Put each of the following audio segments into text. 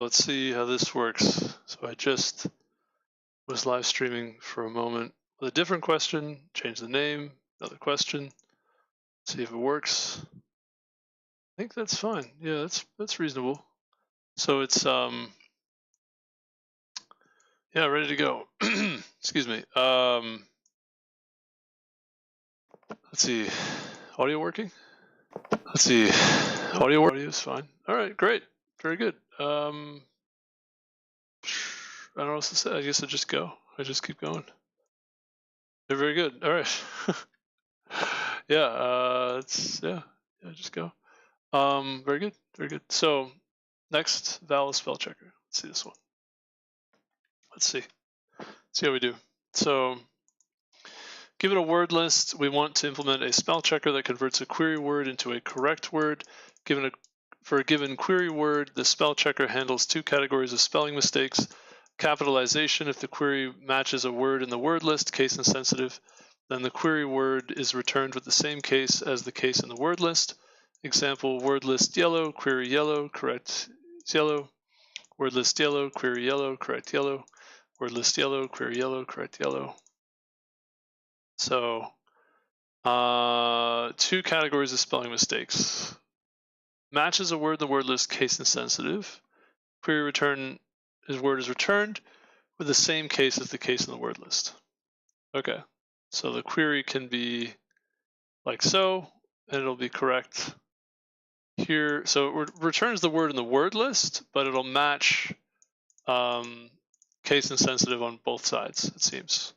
Let's see how this works. So I just was live streaming for a moment with a different question, change the name, another question, see if it works. I think that's fine. Yeah, that's reasonable. So it's yeah, ready to go. Excuse me. Let's see. Audio working? Let's see. Audio is fine. All right, great. Very good. I don't know what else to say. I guess I just go. I just keep going. They're very good. All right. Yeah, just go. Very good. Very good. So next, Vowel Spellchecker. Let's see this one. Let's see. See how we do. So given a word list, we want to implement a spell checker that converts a query word into a correct word. For a given query word, the spell checker handles two categories of spelling mistakes. Capitalization if the query matches a word in the word list, case insensitive, then the query word is returned with the same case as the case in the word list. Example, word list yellow, query yellow, correct yellow. Word list yellow, query yellow, correct yellow. Word list yellow, query yellow, correct yellow. So two categories of spelling mistakes. Matches a word in the word list, case insensitive. Query return, his word is returned with the same case as the case in the word list. Okay, so the query can be like so, and it'll be correct here. So it returns the word in the word list, but it'll match case insensitive on both sides, it seems.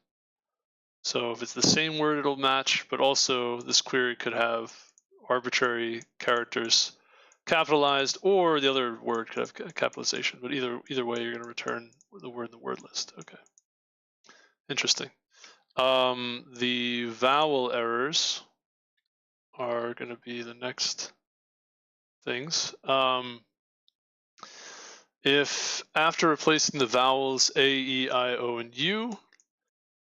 So if it's the same word, it'll match, but also this query could have arbitrary characters capitalized, or the other word could have capitalization. But either way, you're going to return the word in the word list. Okay, interesting. The vowel errors are going to be the next things. If after replacing the vowels A, E, I, O, and U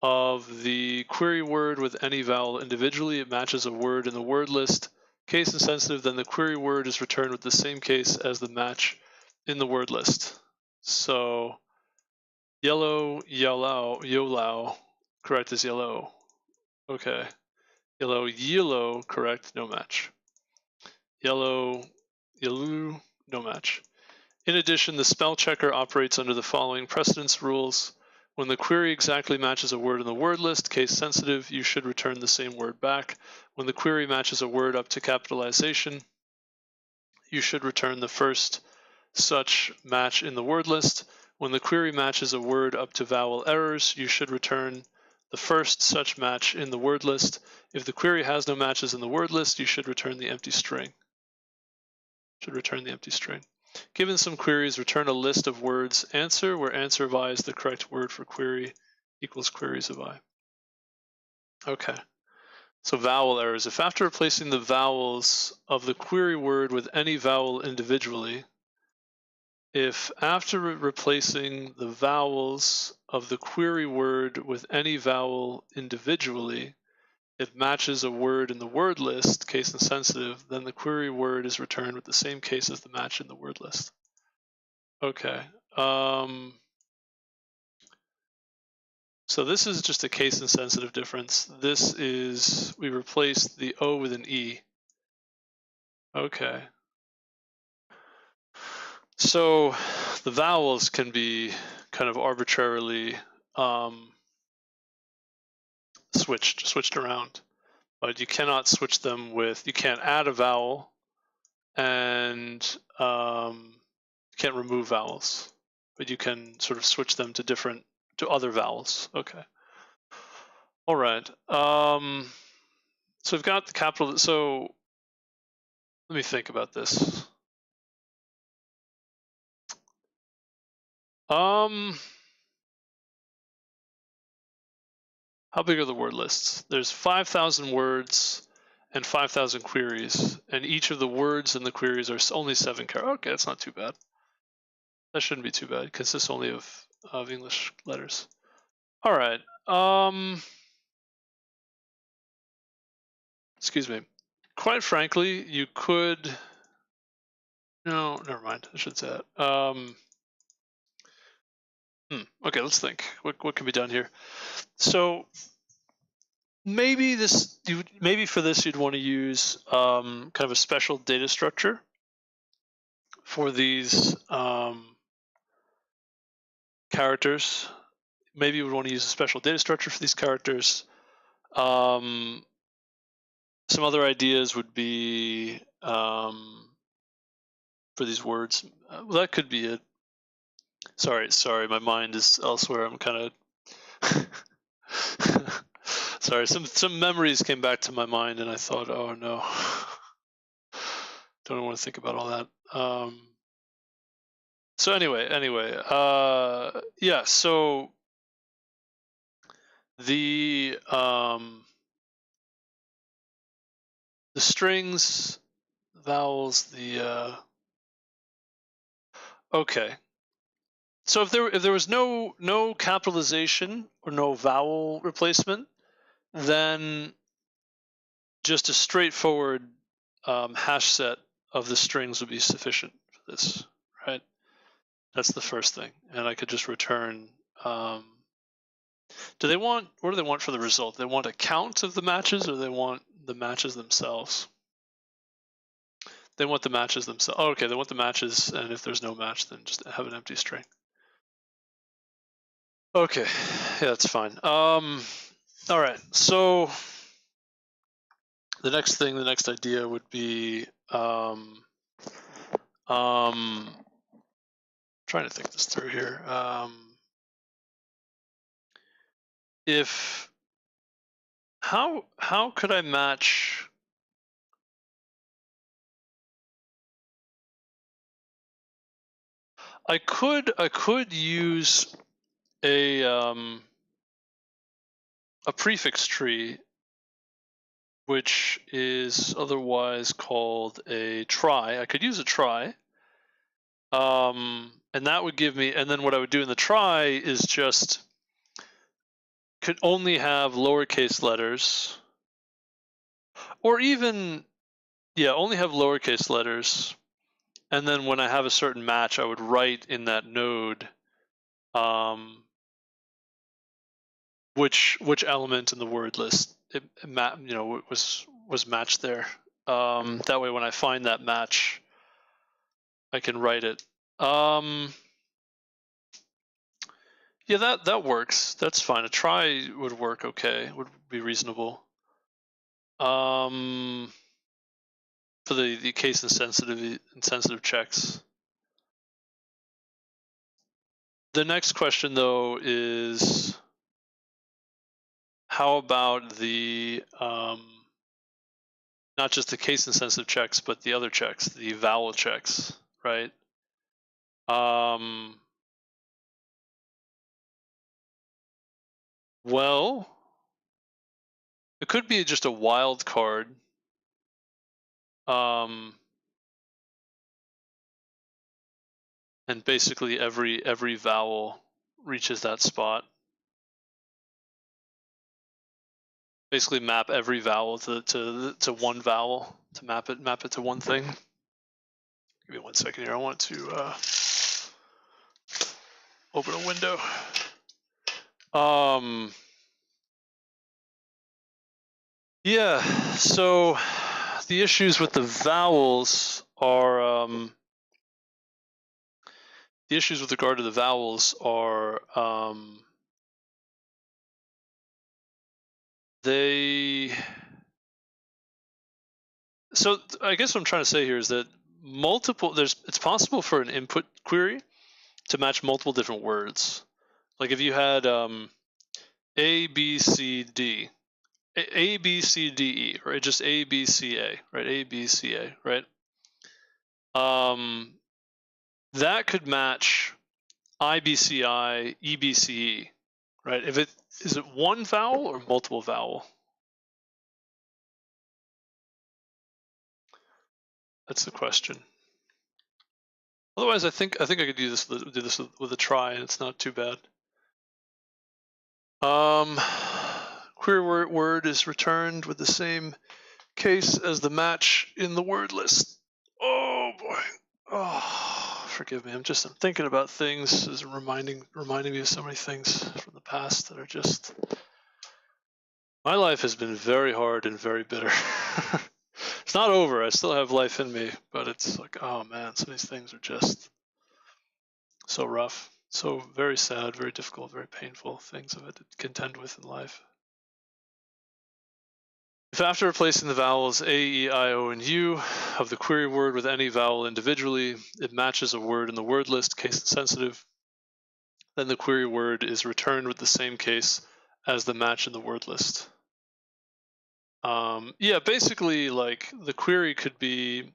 of the query word with any vowel individually, it matches a word in the word list, case insensitive, then the query word is returned with the same case as the match in the word list. So yellow, yellow, yolao, correct is yellow. Okay. Yellow, yellow, correct, no match. Yellow, yellow, no match. In addition, the spell checker operates under the following precedence rules. When the query exactly matches a word in the word list, case sensitive, you should return the same word back. When the query matches a word up to capitalization, you should return the first such match in the word list. When the query matches a word up to vowel errors, you should return the first such match in the word list. If the query has no matches in the word list, you should return the empty string. Given some queries, return a list of words answer, where answer of I is the correct word for query equals queries of I. Okay, so vowel errors. If after replacing the vowels of the query word with any vowel individually, if after replacing the vowels of the query word with any vowel individually, it matches a word in the word list, case insensitive, then the query word is returned with the same case as the match in the word list. Okay. So this is just a case insensitive difference. This is, we replaced the O with an E. Okay. So the vowels can be kind of arbitrarily switched around, but you cannot switch them with, you can't add a vowel, and you can't remove vowels, but you can sort of switch them to other vowels. Okay. All right. So we've got the capital. So let me think about this. How big are the word lists? There's 5,000 words and 5,000 queries, and each of the words in the queries are only 7 characters. Okay, that's not too bad. That shouldn't be too bad. It consists only of English letters. All right. Excuse me. Quite frankly, you could. No, never mind. I should say that. let's think. What can be done here? So maybe for this you'd want to use kind of a special data structure for these characters. Maybe you would want to use a special data structure for these characters. Some other ideas would be for these words. Well, that could be it. Sorry, my mind is elsewhere. I'm kind of sorry. Some memories came back to my mind, and I thought, oh no, don't want to think about all that. So anyway, yeah. So the strings, vowels, okay. So if there was no capitalization or no vowel replacement, then just a straightforward hash set of the strings would be sufficient for this, right? That's the first thing, and I could just return. What do they want for the result? They want a count of the matches, or they want the matches themselves? They want the matches themselves. Oh, okay, they want the matches, and if there's no match, then just have an empty string. Okay, yeah, that's fine. All right, so the next idea would be trying to think this through here. How could I match? I could use a prefix tree, which is otherwise called a trie. I could use a trie, and that would give me. And then what I would do in the trie is just could only have lowercase letters, or even only have lowercase letters. And then when I have a certain match, I would write in that node which element in the word list was matched there. That way, when I find that match, I can write it. Yeah, that works. That's fine. A try would work okay. Would be reasonable. For the case insensitive checks. The next question, though, is how about the not just the case insensitive checks, but the other checks, the vowel checks, right? Well, it could be just a wild card. And basically every vowel reaches that spot. Basically map every vowel to one vowel, to map it to one thing. Give me 1 second here. I want to open a window. Yeah, so the issues with the vowels are the issues with regard to the vowels are so I guess what I'm trying to say here is that it's possible for an input query to match multiple different words. Like if you had A, B, C, D, A, B, C, D, E, right? Just A, B, C, A, right? A, B, C, A, right? That could match I, B, C, I, E, B, C, E, right? Is it one vowel or multiple vowel? That's the question. Otherwise, I think I could do this with a try, and it's not too bad. Query word is returned with the same case as the match in the word list. Oh boy. Oh, forgive me. I'm thinking about things, is reminding me of so many things from the past that are just. My life has been very hard and very bitter. It's not over. I still have life in me, but it's like, oh man, some of these things are just so rough, so very sad, very difficult, very painful things I've had to contend with in life. If after replacing the vowels A, E, I, O, and U of the query word with any vowel individually, it matches a word in the word list, case insensitive, then the query word is returned with the same case as the match in the word list. Yeah, basically, like the query could be,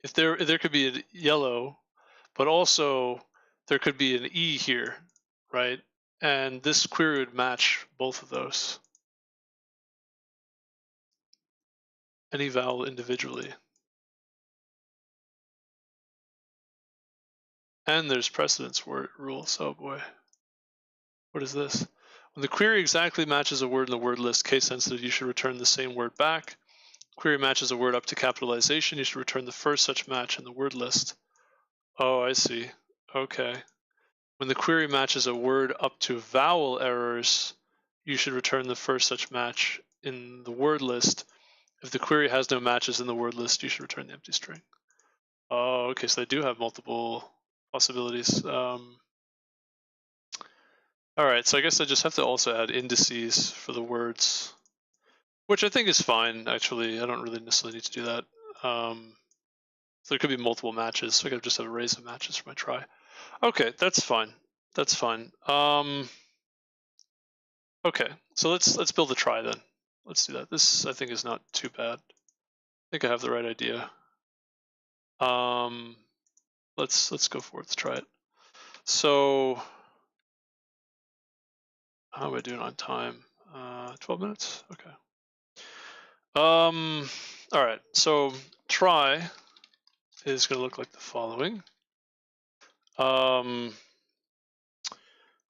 if there could be a yellow, but also there could be an E here, right? And this query would match both of those. Any vowel individually. And there's precedence rules. Oh boy. What is this? When the query exactly matches a word in the word list, case sensitive, you should return the same word back. Query matches a word up to capitalization, you should return the first such match in the word list. Oh, I see. Okay. When the query matches a word up to vowel errors, you should return the first such match in the word list. If the query has no matches in the word list, you should return the empty string. Oh, okay, so they do have multiple possibilities. All right, so I guess I just have to also add indices for the words, which I think is fine, actually. I don't really necessarily need to do that. So there could be multiple matches, so I could just have arrays of matches for my try. Okay, that's fine. That's fine. Okay, so let's build a try then. Let's do that. This, I think, is not too bad. I think I have the right idea. Let's go for it. Let's try it. So how am I doing on time? 12 minutes? Okay. All right, so try is going to look like the following. We're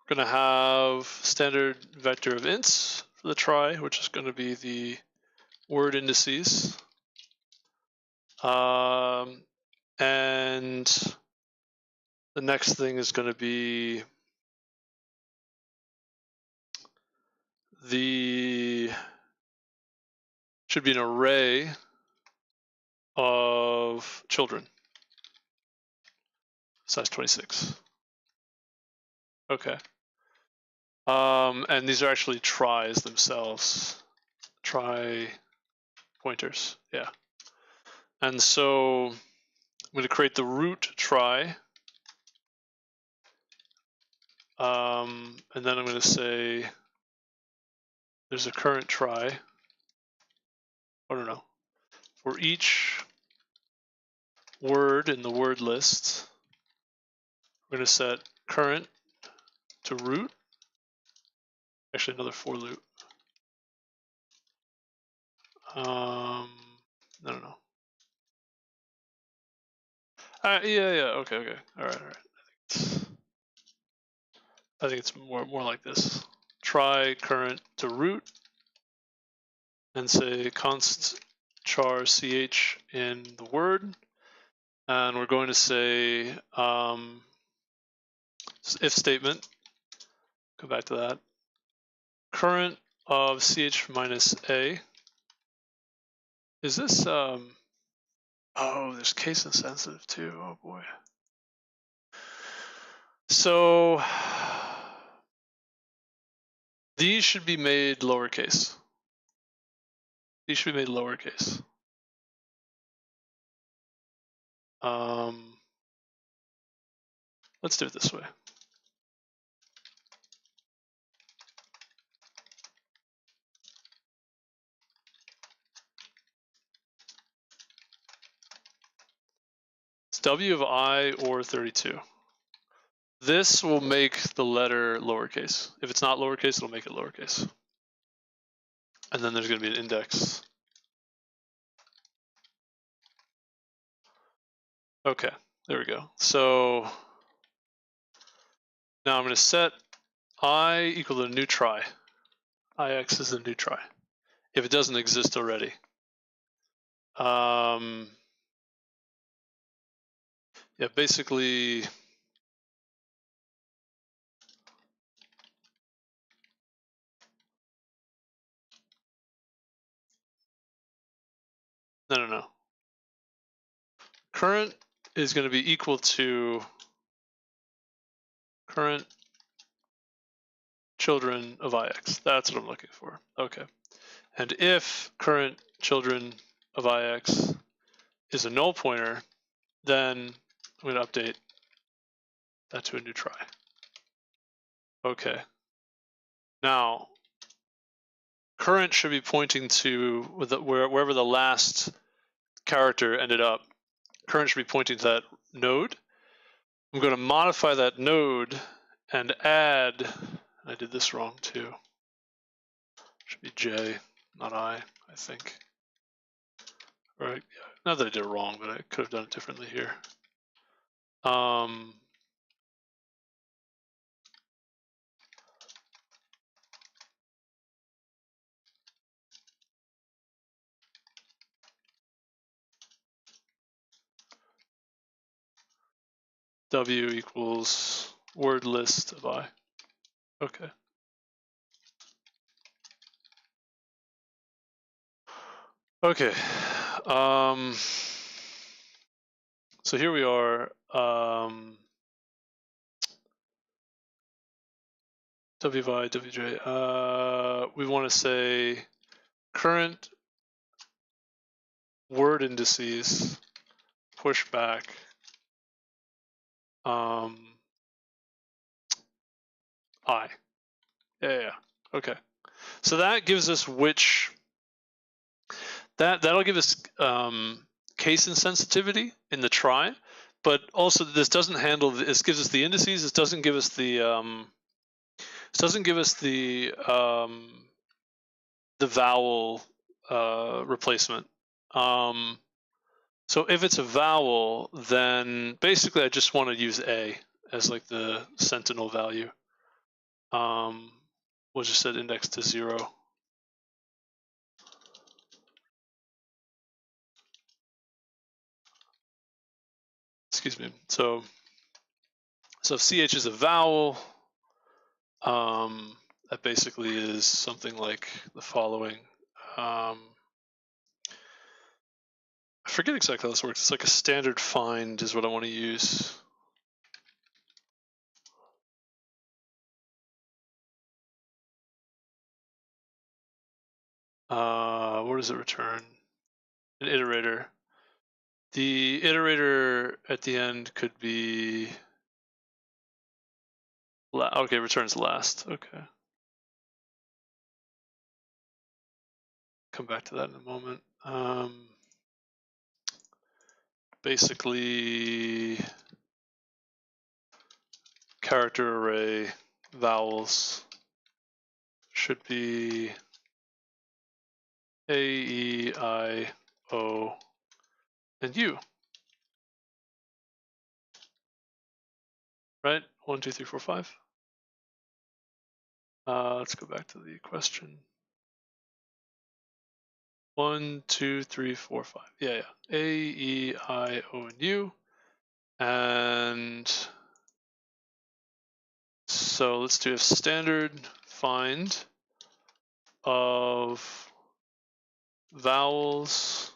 going to have standard vector of ints for the try, which is going to be the word indices. And the next thing is going to be should be an array of children, size 26. Okay. And these are actually tries themselves, try pointers, yeah. And so I'm going to create the root try, and then I'm going to say there's a current try. I don't know. For each word in the word list, we're going to set current to root. Actually, another for loop. No. Yeah. Okay. All right. I think it's more like this. Try current to root, and say const char ch in the word, and we're going to say if statement. Go back to that. Current of ch minus a. Is this oh, there's case insensitive too. Oh boy. So these should be made lowercase. These should be made lowercase. Let's do it this way. It's W of I or 32. This will make the letter lowercase. If it's not lowercase, it'll make it lowercase. And then there's going to be an index. Okay, there we go. So now I'm going to set I equal to a new try. IX is a new try, if it doesn't exist already. Yeah, yeah, basically, no. Current is going to be equal to current children of IX. That's what I'm looking for. Okay. And if current children of IX is a null pointer, then I'm going to update that to a new try. Okay. Now, current should be pointing to wherever the last character ended up. Current should be pointing to that node. I'm going to modify that node and add, I did this wrong too. Should be J, not I think. Right, yeah. Not that I did it wrong, but I could have done it differently here. W equals word list of I. Okay. Okay. So here we are. WI, WJ. We want to say current word indices push back I. Yeah. Okay. So that gives us which that'll give us case insensitivity in the try, but also this doesn't handle. This gives us the indices. This doesn't give us the vowel replacement. So if it's a vowel, then basically I just want to use A as like the sentinel value. We'll just set index to 0. Excuse me. So if CH is a vowel, that basically is something like the following. I forget exactly how this works. It's like a standard find is what I want to use. What does it return? An iterator. The iterator at the end could be, okay, returns last. Okay. Come back to that in a moment. Basically, character array vowels should be A, E, I, O, and U. Right? 1, 2, 3, 4, 5. Let's go back to the question. 1, 2, 3, 4, 5. Yeah. A, E, I, O, and U. And so let's do a standard find of vowels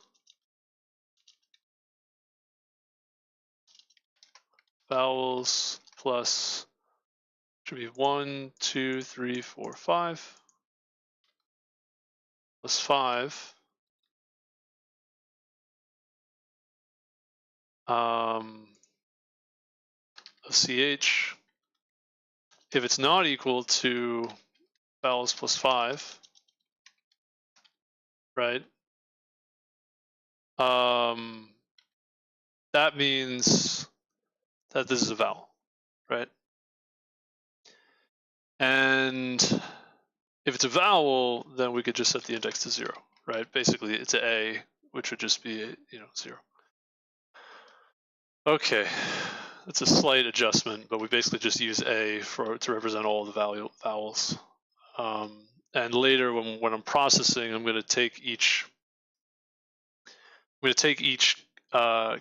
plus should be 1, 2, 3, 4, 5 plus 5 of CH. If it's not equal to vowels plus 5, right? That means that this is a vowel, right? And if it's a vowel, then we could just set the index to 0, right? Basically, it's an A, which would just be 0. Okay, that's a slight adjustment, but we basically just use A to represent all the vowels. And later, when I'm processing, I'm going to take each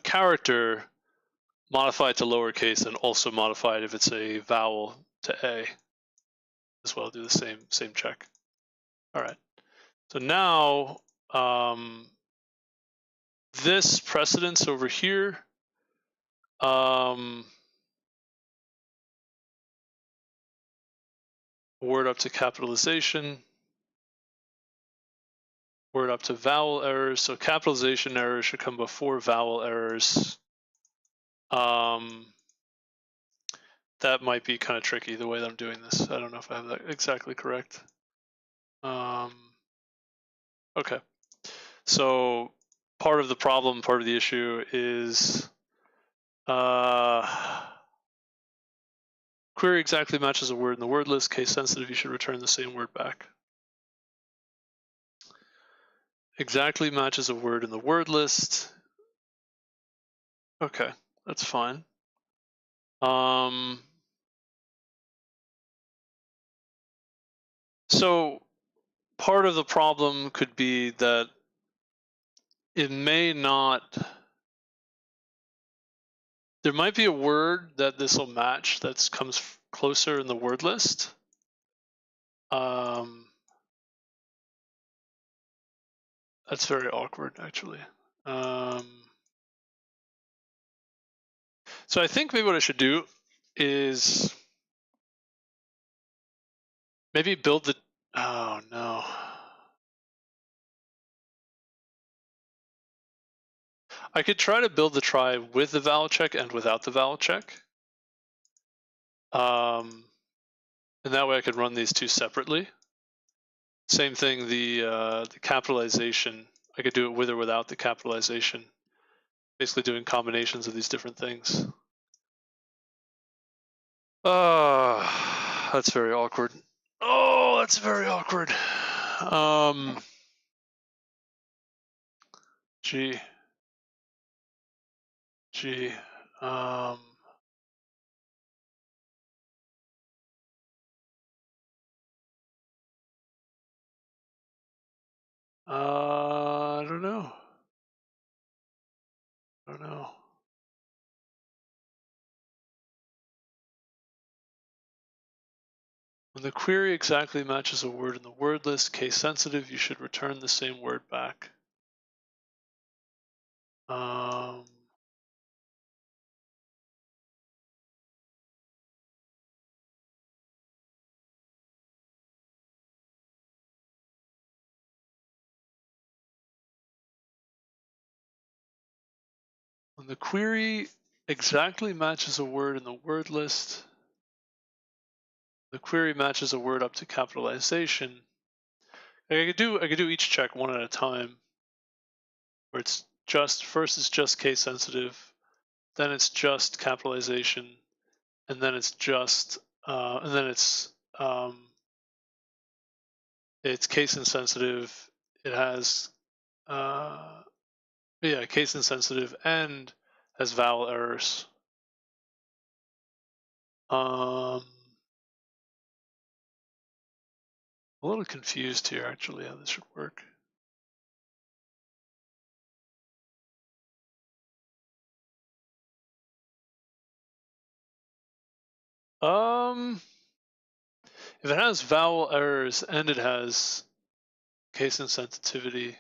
character modify it to lowercase and also modify it if it's a vowel to A as well. Do the same check. All right. So now this precedence over here, word up to capitalization, word up to vowel errors. So capitalization errors should come before vowel errors. That might be kind of tricky the way that I'm doing this. I don't know if I have that exactly correct. Okay. So part of the problem, part of the issue is query exactly matches a word in the word list. Case sensitive, you should return the same word back. Exactly matches a word in the word list. Okay, that's fine. So part of the problem could be that it may not, there might be a word that this will match that comes closer in the word list. That's very awkward, actually. So I think maybe what I should do is maybe build the, oh no. I could try to build the try with the vowel check and without the vowel check. And that way I could run these two separately. Same thing, the capitalization, I could do it with or without the capitalization. Basically doing combinations of these different things. That's very awkward. Oh, that's very awkward. Gee. I don't know. When the query exactly matches a word in the word list, case sensitive, you should return the same word back. When the query exactly matches a word in the word list, the query matches a word up to capitalization. I could do each check one at a time, where it's just, first it's just case sensitive, then it's just capitalization, and then it's just, and then it's case insensitive. It has, case insensitive and has vowel errors. I'm a little confused here, actually, how this should work. If it has vowel errors and it has case insensitivity,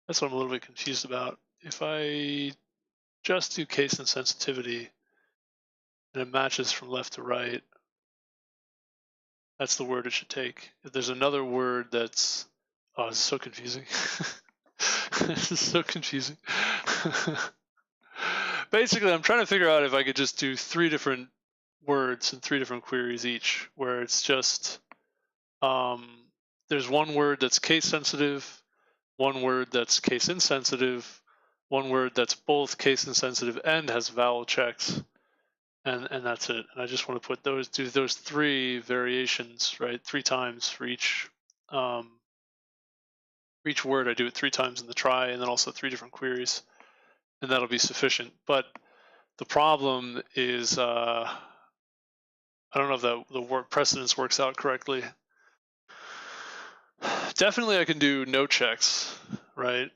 that's what I'm a little bit confused about. If I just do case insensitivity and it matches from left to right, that's the word it should take. If there's another word that's, oh, it's so confusing. This is so confusing. Basically, I'm trying to figure out if I could just do 3 different words and 3 different queries each, where it's just, there's one word that's case sensitive, one word that's case insensitive, one word that's both case insensitive and has vowel checks, and that's it. And I just want to put do those 3 variations, right? 3 times for each word. I do it 3 times in the try, and then also 3 different queries, and that'll be sufficient. But the problem is, I don't know if the word precedence works out correctly. definitely I can do no checks, right?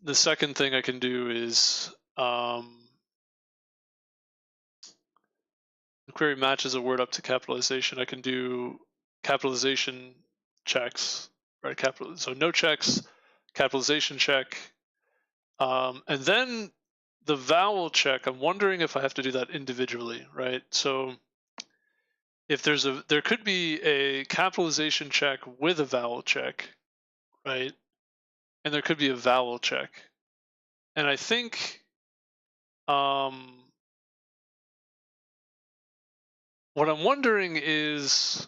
The second thing I can do is the query matches a word up to capitalization. I can do capitalization checks, right? So no checks, capitalization check, and then the vowel check. I'm wondering if I have to do that individually, right? So if there could be a capitalization check with a vowel check, right? And there could be a vowel check. And I think what I'm wondering is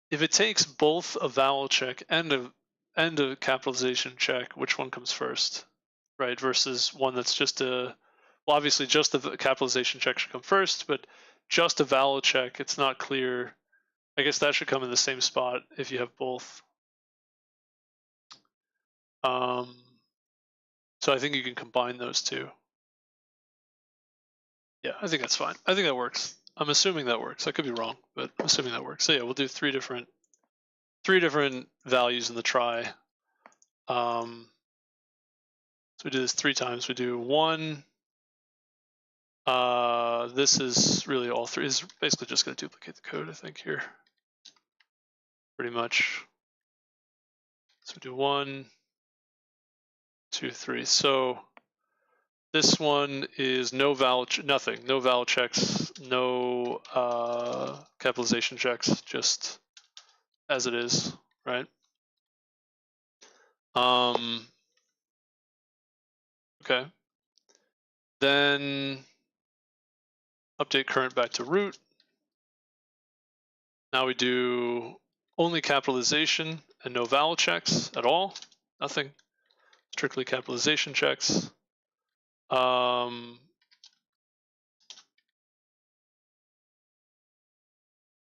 if it takes both a vowel check and a capitalization check, which one comes first, right? Versus one that's just well, obviously just the capitalization check should come first, but just a vowel check, it's not clear. I guess that should come in the same spot if you have both. So I think you can combine those two. Yeah, I think that's fine. I think that works. I'm assuming that works. I could be wrong, but I'm assuming that works. So yeah, we'll do three different values in the try. So we do this 3 times. We do 1. This is really all 3. Is basically just going to duplicate the code, I think, here. Pretty much. So we do 1, 2, 3. So this one is no vowel, nothing, no vowel checks, no capitalization checks, just as it is, right? Okay. Then update current back to root. Now we do only capitalization and no vowel checks at all. Nothing. Strictly capitalization checks. And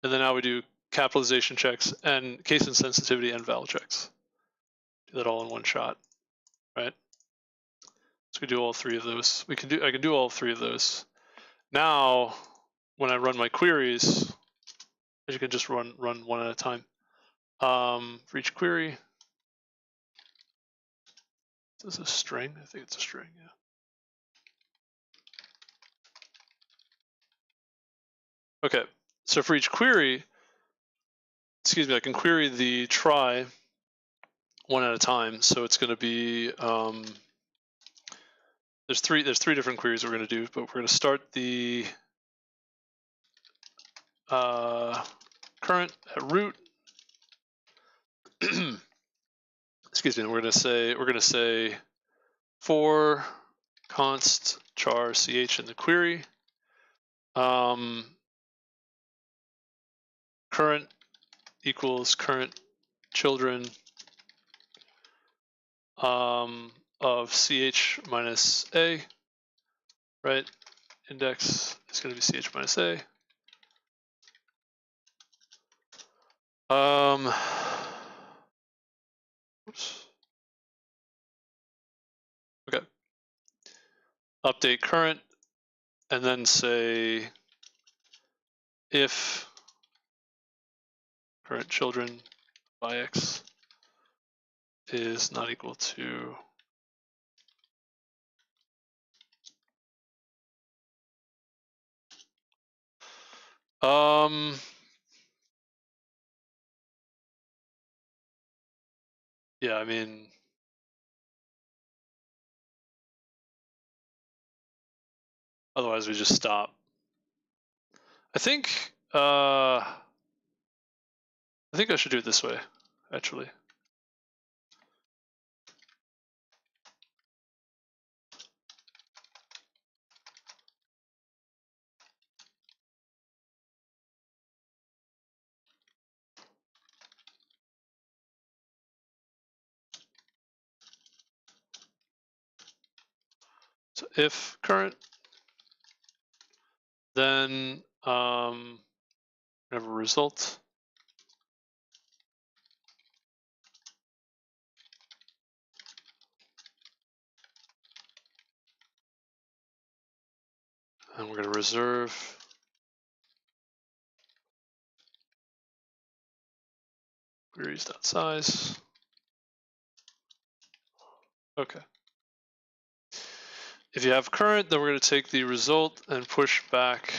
then now we do capitalization checks and case insensitivity and vowel checks. Do that all in one shot, right? So we do all 3 of those. I can do all 3 of those. Now, when I run my queries, you can just run one at a time. For each query, is this a string? I think it's a string, yeah. Okay, so for each query, I can query the try one at a time. So it's going to be there's three different queries we're going to do, but we're going to start the current at root. Excuse me. We're going to say for const char ch in the query. Current equals current children of ch minus a, right? Index is going to be ch minus a. Oops. Okay. Update current, and then say if current children by x is not equal to yeah, I mean, otherwise we just stop. I think I should do it this way, actually. So if current, then we have a result. And we're going to reserve queries.size. Okay. If you have current, then we're going to take the result and push back.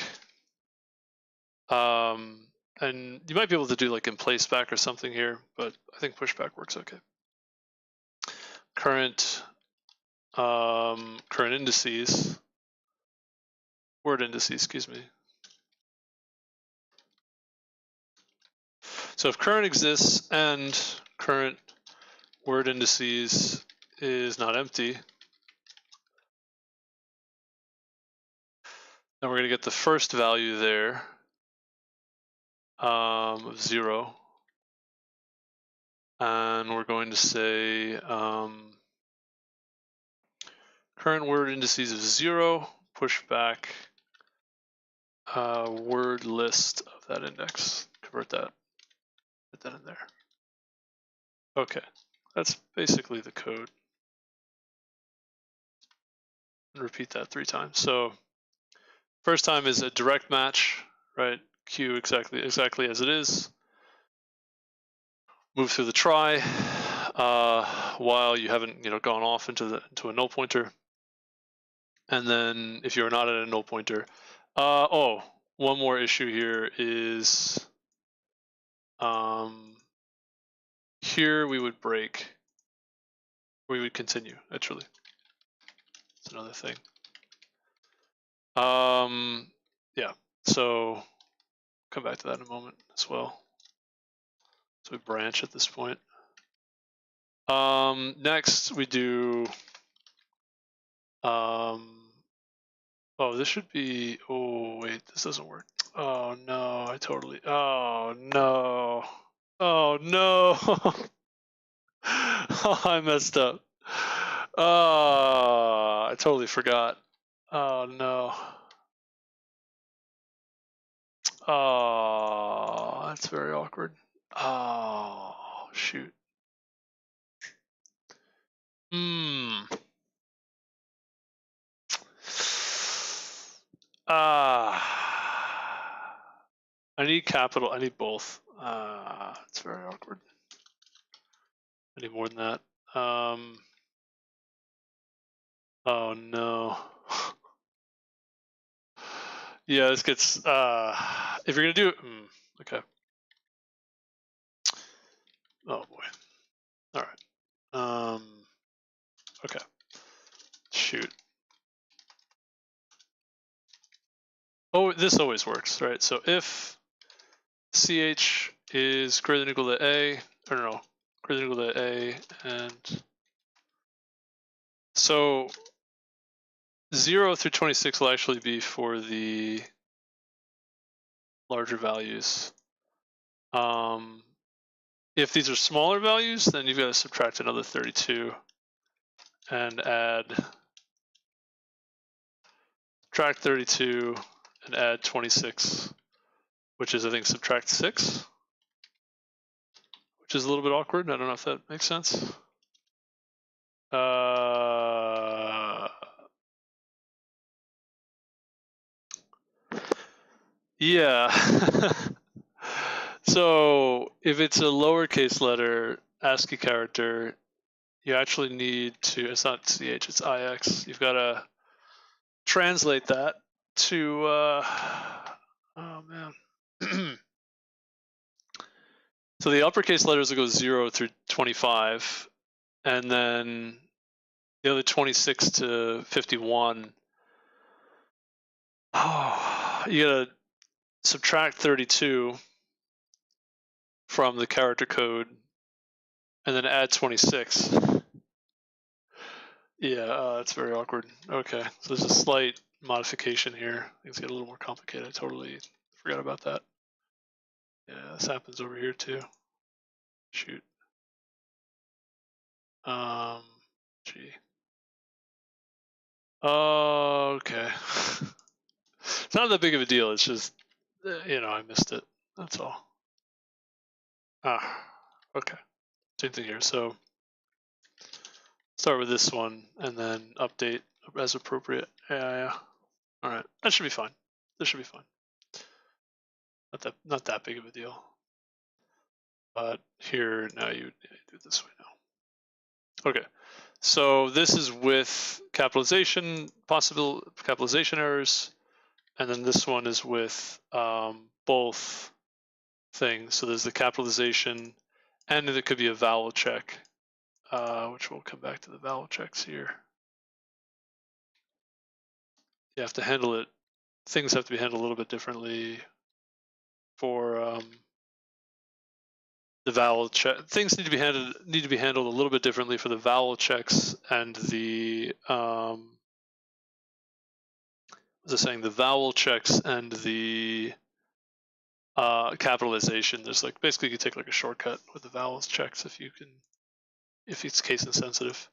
And you might be able to do like in place back or something here, but I think pushback works okay. Current indices, word indices, excuse me. So if current exists and current word indices is not empty, then we're going to get the first value there of 0. And we're going to say current word indices of 0, push back word list of that index. Convert that, put that in there. Okay, that's basically the code. And repeat that 3 times. So first time is a direct match, right? Q exactly as it is. Move through the try while you haven't gone off into a null pointer. And then if you're not at a null pointer, one more issue here is here we would break, we would continue actually. It's another thing. Yeah, so come back to that in a moment as well. So we branch at this point. Next we do, this should be, oh wait, this doesn't work. Oh no, oh no. Oh no. Oh, I messed up. Oh, I totally forgot. Oh no. Oh, that's very awkward. Oh, shoot. I need capital. I need both. It's very awkward. I need more than that. Oh no. Yeah, this gets. If you're gonna do it, okay. Oh boy. All right. Okay. Shoot. Oh, this always works, right? So if ch is greater than or equal to a, or no, greater than or equal to a, and so 0 through 26 will actually be for the larger values. If these are smaller values, then you've got to subtract another 32 and subtract 32 and add 26, which is, I think, subtract 6, which is a little bit awkward. I don't know if that makes sense. Yeah. So if it's a lowercase letter ASCII character, you actually need to, it's not ch, it's ix. You've got to translate that to, oh man. So the uppercase letters will go 0 through 25, and then the other 26 to 51. Oh, you gotta subtract 32 from the character code and then add 26. Yeah, that's very awkward. Okay, so there's a slight modification here. Things get a little more complicated. I totally forgot about that. Yeah, this happens over here too. Shoot. Gee. Okay. It's not that big of a deal. It's just, I missed it. That's all. Okay. Same thing here. So start with this one and then update as appropriate. Yeah. All right. That should be fine. This should be fine. Not that big of a deal. But here, now you do it this way now. Okay, so this is with capitalization, possible capitalization errors, and then this one is with both things. So there's the capitalization, and it could be a vowel check, which we'll come back to the vowel checks here. You have to handle it. Things have to be handled a little bit differently for the vowel check. Things need to be handled a little bit differently for the vowel checks and the the vowel checks and the capitalization. There's like basically you take like a shortcut with the vowels checks if it's case insensitive.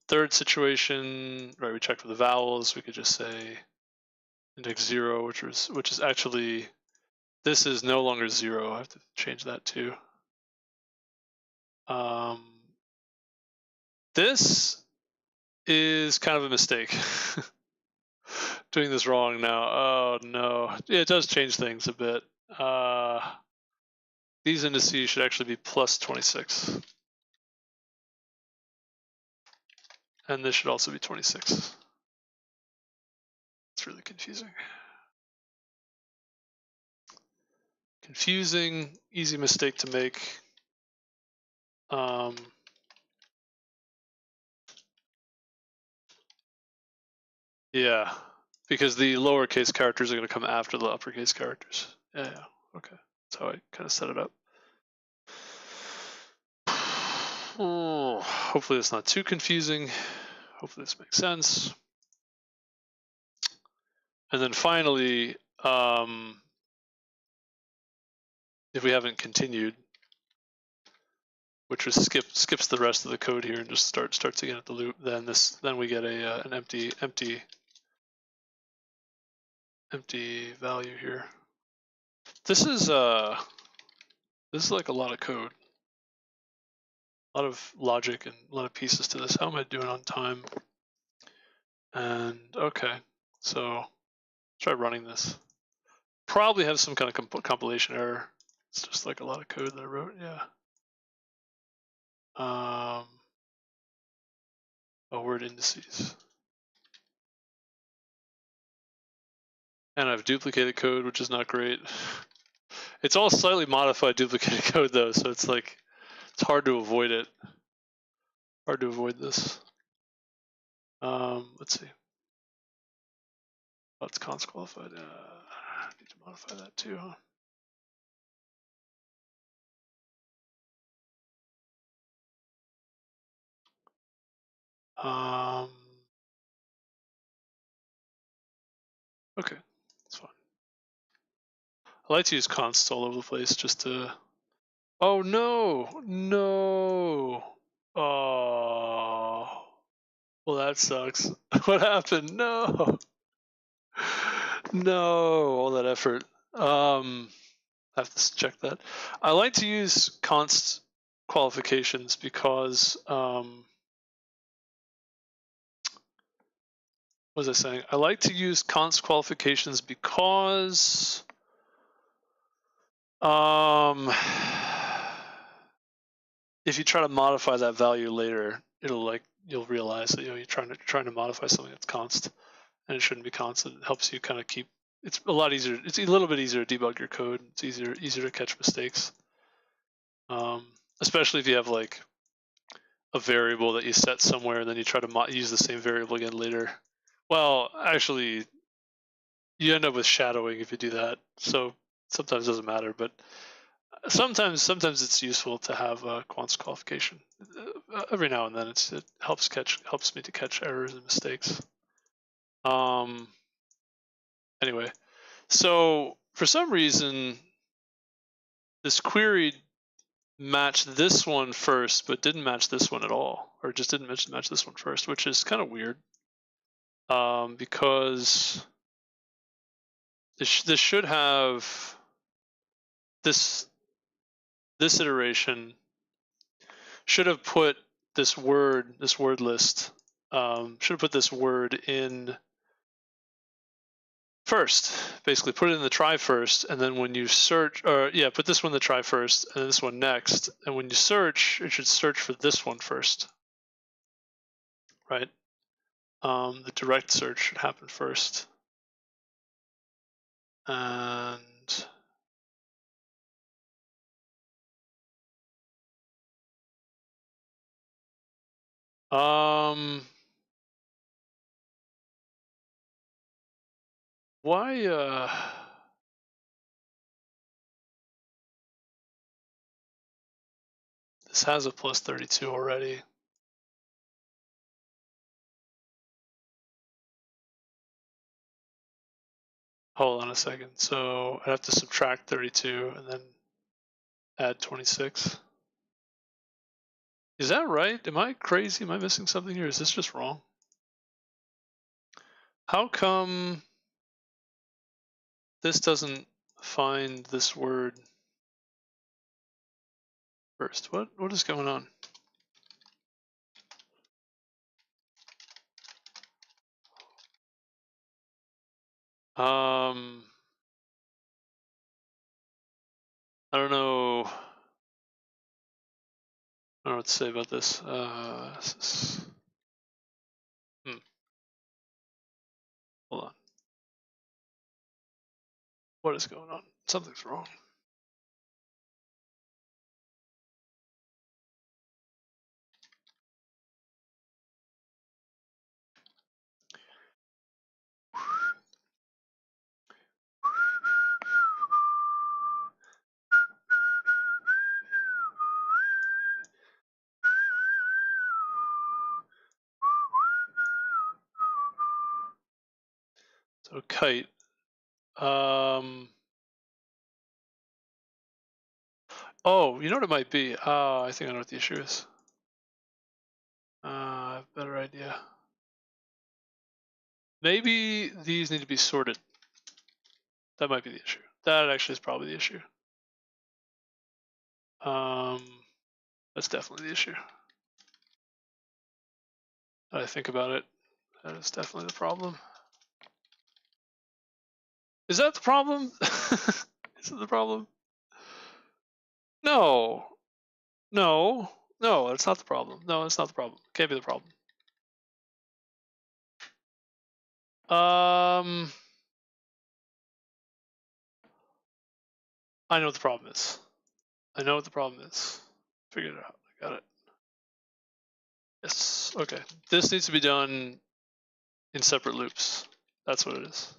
Third situation, right? We checked for the vowels. We could just say index 0, which is actually, this is no longer 0. I have to change that too. This is kind of a mistake. Doing this wrong now. Oh no. Yeah, it does change things a bit. These indices should actually be plus 26. And this should also be 26. It's really confusing. Confusing, easy mistake to make. Yeah, because the lowercase characters are going to come after the uppercase characters. Yeah, okay. That's how I kind of set it up. Hopefully it's not too confusing. Hopefully this makes sense. And then finally, if we haven't continued, which is skips the rest of the code here and just starts again at the loop, then we get an empty value here. This is like a lot of code, a lot of logic and a lot of pieces to this. How am I doing on time? And okay, so try running this. Probably have some kind of compilation error. It's just like a lot of code that I wrote. Yeah. Word indices. And I've duplicated code, which is not great. It's all slightly modified duplicated code though, so it's like, it's hard to avoid it. Hard to avoid this. Let's see. Oh, it's const qualified. I need to modify that too, huh? Okay, that's fine. I like to use consts all over the place just to. Oh no, no. Oh, well that sucks. What happened? No, no, all that effort. I have to check that. I like to use const qualifications because what was I saying? I like to use const qualifications because if you try to modify that value later, you'll realize that you're trying to modify something that's const, and it shouldn't be constant. It helps you kind of keep. It's a lot easier. It's a little bit easier to debug your code. It's easier to catch mistakes. Especially if you have like a variable that you set somewhere and then you try to use the same variable again later. Well, actually, you end up with shadowing if you do that. So sometimes it doesn't matter, but sometimes it's useful to have a const qualification. Every now and then, it helps me to catch errors and mistakes. Anyway, so for some reason, this query matched this one first, but didn't match this one at all, or just didn't match this one first, which is kind of weird. Because this should have this iteration should have put this word list should have put this word in first. Basically, put it in the try first, and then when you search, or yeah, put this one in the try first, and this one next. And when you search, it should search for this one first, right? The direct search should happen first. And why this has a plus 32 already. Hold on a second. So I have to subtract 32 and then add 26. Is that right? Am I crazy? Am I missing something here? Is this just wrong? How come this doesn't find this word first? What is going on? I don't know. I don't know what to say about this. Hold on. What is going on? Something's wrong. So kite. Oh, you know what it might be? I think I know what the issue is. I have a better idea. Maybe these need to be sorted. That might be the issue. That actually is probably the issue. That's definitely the issue. Now I think about it, that is definitely the problem. Is that the problem? Is it the problem? No, that's not the problem. No, that's not the problem. Can't be the problem. I know what the problem is. I know what the problem is. Figured it out. I got it. Yes. Okay. This needs to be done in separate loops. That's what it is.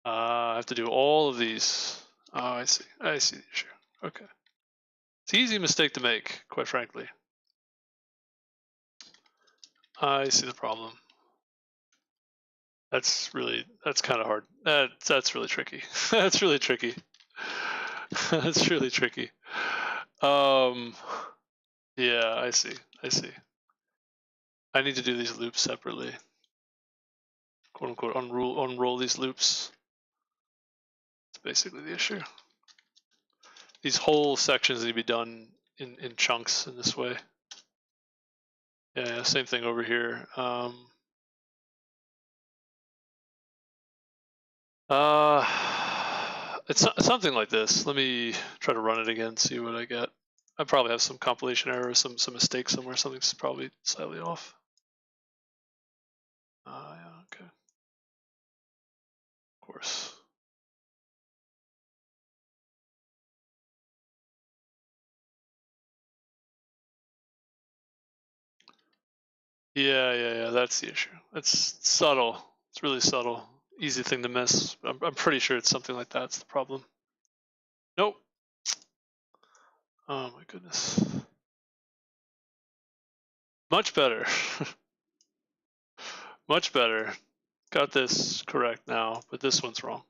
I have to do all of these. Oh, I see. I see the issue. Okay. It's an easy mistake to make, quite frankly. I see the problem. That's kind of hard. That's really tricky. That's really tricky. That's really tricky. Yeah, I see. I need to do these loops separately. Quote unquote, unroll these loops. That's basically the issue. These whole sections need to be done in chunks in this way. Yeah, same thing over here. It's something like this. Let me try to run it again, see what I get. I probably have some compilation error, some mistake somewhere. Something's probably slightly off. Yeah, okay. Of course. Yeah. That's the issue. It's subtle. It's really subtle. Easy thing to miss. I'm pretty sure it's something like that. That's the problem. Nope. Oh my goodness. Much better. Much better. Got this correct now, but this one's wrong.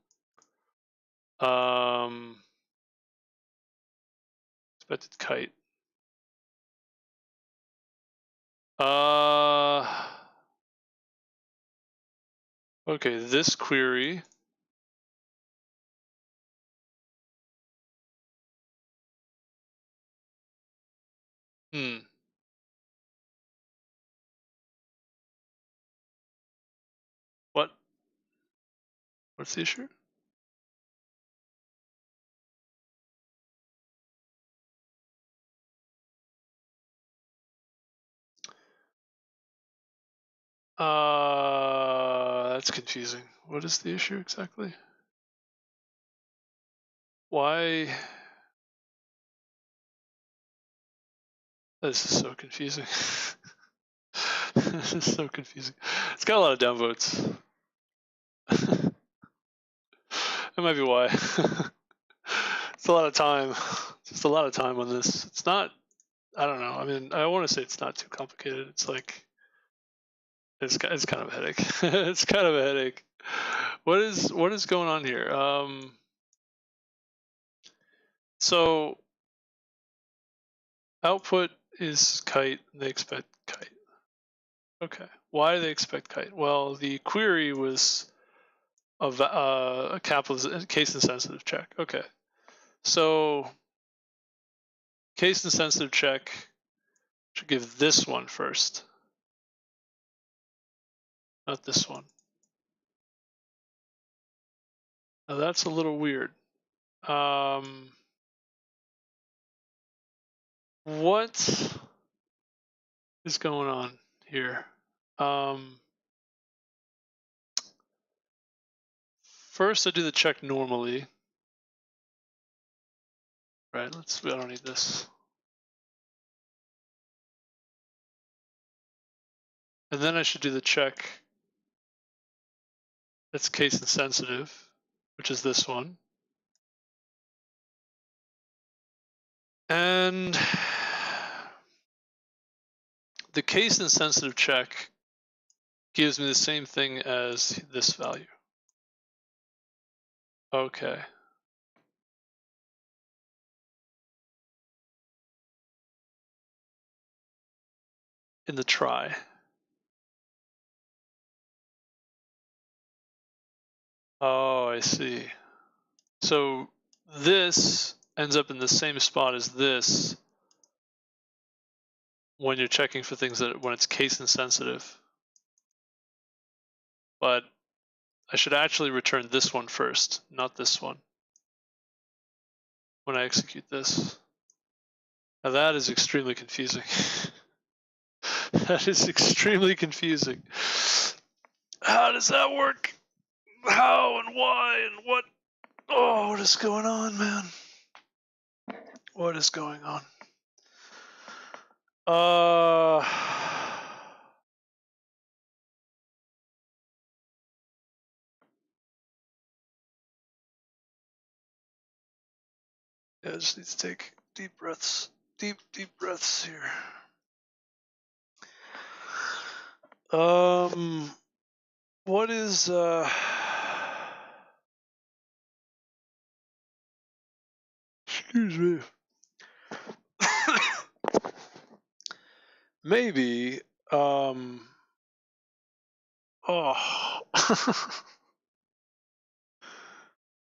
Expected kite. Okay, this query. What? What's the issue? That's confusing. What is the issue exactly? Why? This is so confusing. This is so confusing. It's got a lot of downvotes. That might be why. It's a lot of time. Just a lot of time on this. It's not. I don't know. I mean, I want to say it's not too complicated. It's like it's kind of a headache. It's kind of a headache. What is going on here? So output is kite. They expect kite. Okay. Why do they expect kite? Well, the query was a case insensitive check. Okay. So case insensitive check should give this one first, not this one. Now that's a little weird. What is going on here? First I do the check normally. Right, I don't need this. And then I should do the check that's case insensitive, which is this one. And the case insensitive check gives me the same thing as this value. Okay. In the try. Oh, I see. So this ends up in the same spot as this when you're checking for things when it's case insensitive. But I should actually return this one first, not this one, when I execute this. Now that is extremely confusing. That is extremely confusing. How does that work? How and why and what? Oh, what is going on, man? What is going on? Yeah, I just need to take deep breaths. Deep breaths here. What is excuse me. Maybe oh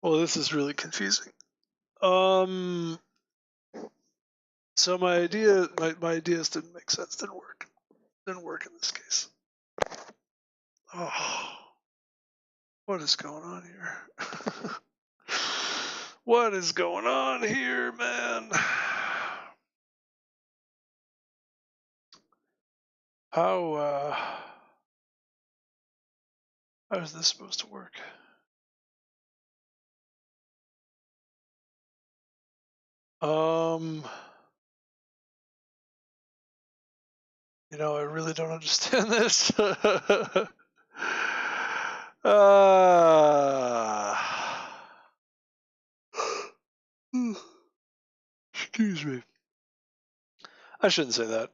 well, this is really confusing. So my ideas didn't make sense, didn't work in this case. Oh, what is going on here? What is going on here, man? How is this supposed to work? You know, I really don't understand this. Excuse me. I shouldn't say that.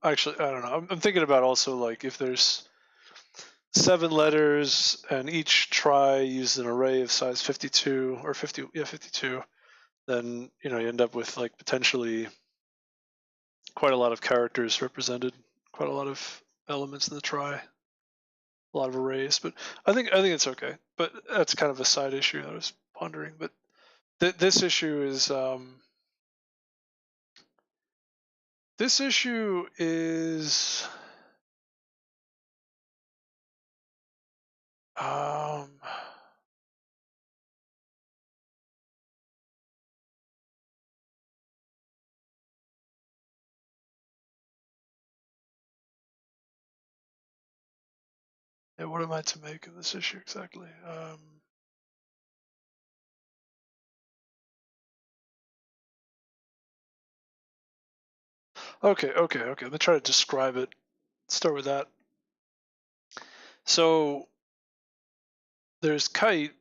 Actually, I don't know. I'm thinking about also like if there's 7 letters and each try uses an array of size 52 or 52, then you end up with like potentially quite a lot of characters represented, quite a lot of elements in the try, a lot of arrays. But I think it's okay. But that's kind of a side issue that I was pondering. But this issue is Yeah, what am I to make of this issue exactly? Okay. Let me try to describe it. Start with that. So there's kite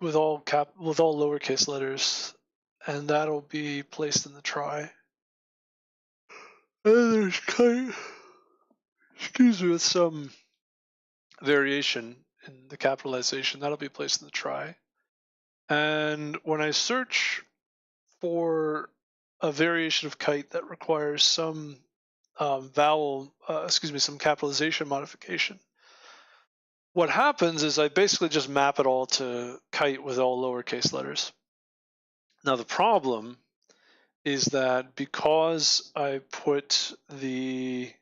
with all lowercase letters, and that'll be placed in the try. And there's kite, excuse me, with some variation in the capitalization, that'll be placed in the try. And when I search for a variation of kite that requires some some capitalization modification, what happens is I basically just map it all to kite with all lowercase letters. Now the problem is that because I put the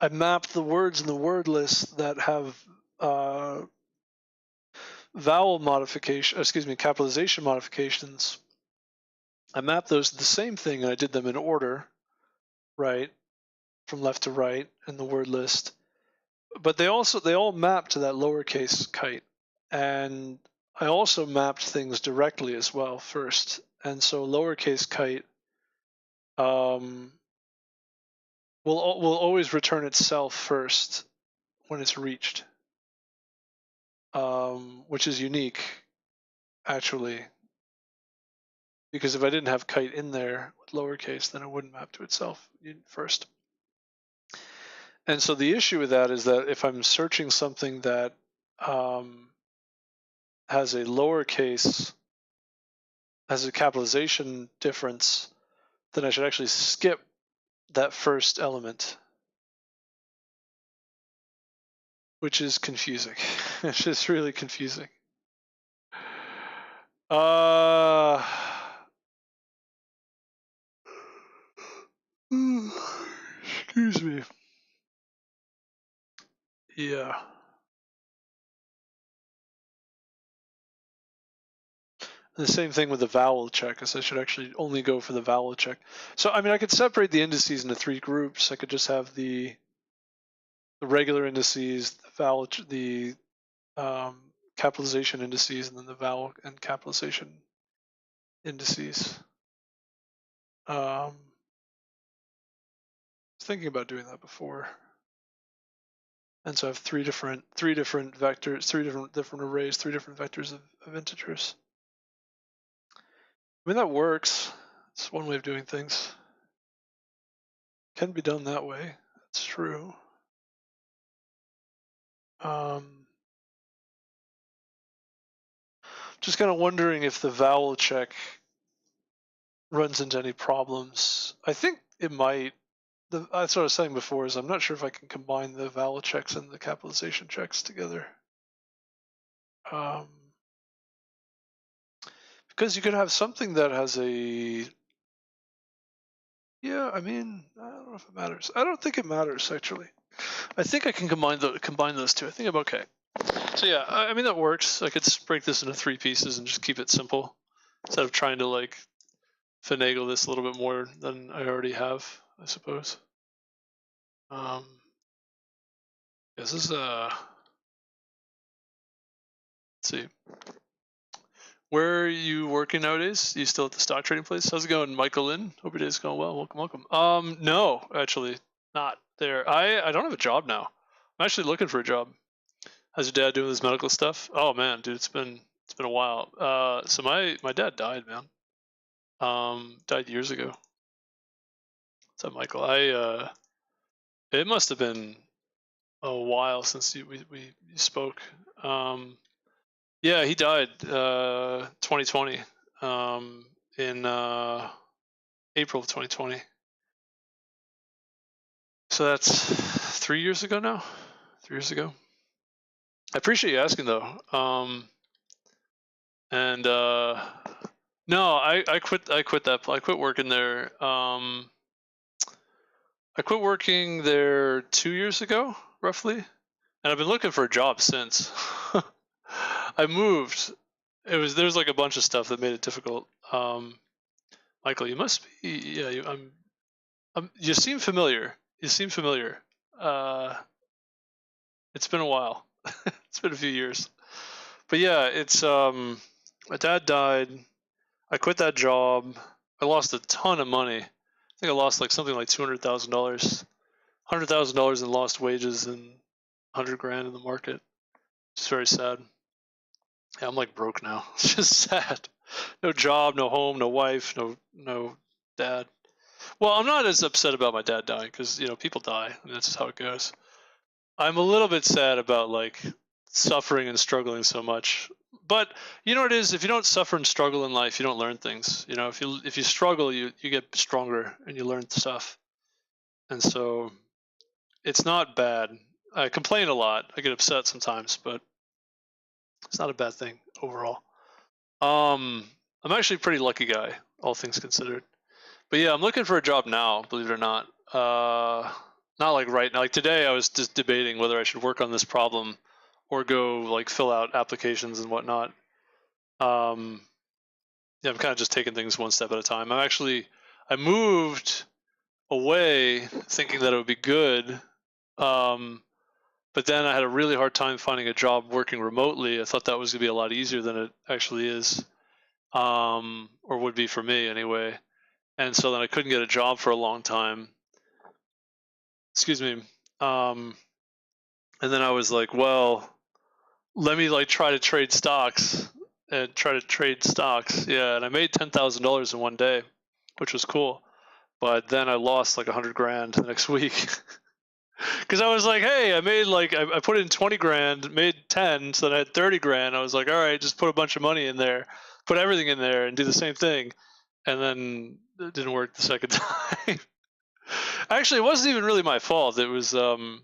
I mapped the words in the word list that have capitalization modifications. I mapped those to the same thing, and I did them in order, right, from left to right in the word list. But they all map to that lowercase kite, and I also mapped things directly as well first. And so lowercase kite will always return itself first when it's reached, which is unique, actually, because if I didn't have kite in there with lowercase, then it wouldn't map to itself first. And so the issue with that is that if I'm searching something that has a lowercase, has a capitalization difference, then I should actually skip that first element, which is confusing. It's just really confusing. Excuse me. Yeah. The same thing with the vowel check, as I should actually only go for the vowel check. So, I mean, I could separate the indices into 3 groups. I could just have the regular indices, the vowel, the capitalization indices, and then the vowel and capitalization indices. I was thinking about doing that before. And so I have three different vectors, three different arrays, 3 different vectors of integers. I mean, that works. It's one way of doing things. Can be done that way. That's true. Just kind of wondering if the vowel check runs into any problems. I think it might. That's what I was saying before, is I'm not sure if I can combine the vowel checks and the capitalization checks together. Because you could have something that has a... Yeah, I mean, I don't know if it matters. I don't think it matters, actually. I think I can combine those two. I think I'm okay. So yeah, I mean, that works. I could break this into 3 pieces and just keep it simple, instead of trying to like finagle this a little bit more than I already have, I suppose. This is let's see. Where are you working nowadays? Are you still at the stock trading place? How's it going, Michael Lynn? Hope your day's going well. Welcome. No, actually, not there. I don't have a job now. I'm actually looking for a job. How's your dad doing with his medical stuff? Oh man, dude, it's been a while. So my dad died, man. Died years ago. What's up, Michael? It must have been a while since we spoke. Yeah, he died 2020 in April of 2020. So that's 3 years ago now. 3 years ago. I appreciate you asking though. No, I quit. I quit working there. I quit working there 2 years ago, roughly, and I've been looking for a job since. I moved. There's like a bunch of stuff that made it difficult. Michael, you must be. Yeah, you seem familiar. You seem familiar. It's been a while. It's been a few years. But yeah, it's my dad died. I quit that job. I lost a ton of money. I think I lost like something like $200,000, $100,000 in lost wages and 100 grand in the market. It's very sad. Yeah, I'm like broke now. It's just sad. No job, no home, no wife, no dad. Well, I'm not as upset about my dad dying because people die, and that's just how it goes. I'm a little bit sad about like suffering and struggling so much. But you know what it is, if you don't suffer and struggle in life, you don't learn things. If you struggle, you get stronger and you learn stuff. And so it's not bad. I complain a lot. I get upset sometimes, but it's not a bad thing overall. I'm actually a pretty lucky guy, all things considered. But yeah, I'm looking for a job now, believe it or not. Not like right now. Like today, I was just debating whether I should work on this problem or go like fill out applications and whatnot. Yeah, I'm kind of just taking things one step at a time. I moved away thinking that it would be good. But then I had a really hard time finding a job working remotely. I thought that was going to be a lot easier than it actually is, or would be for me anyway. And so then I couldn't get a job for a long time. Excuse me. And then I was like, well, let me like try to trade stocks. Yeah, and I made $10,000 in one day, which was cool. But then I lost like 100 grand the next week. Because I was like, hey, I put in 20 grand, made 10, so then I had 30 grand. I was like, all right, just put a bunch of money in there, put everything in there and do the same thing. And then it didn't work the second time. Actually, it wasn't even really my fault. It was the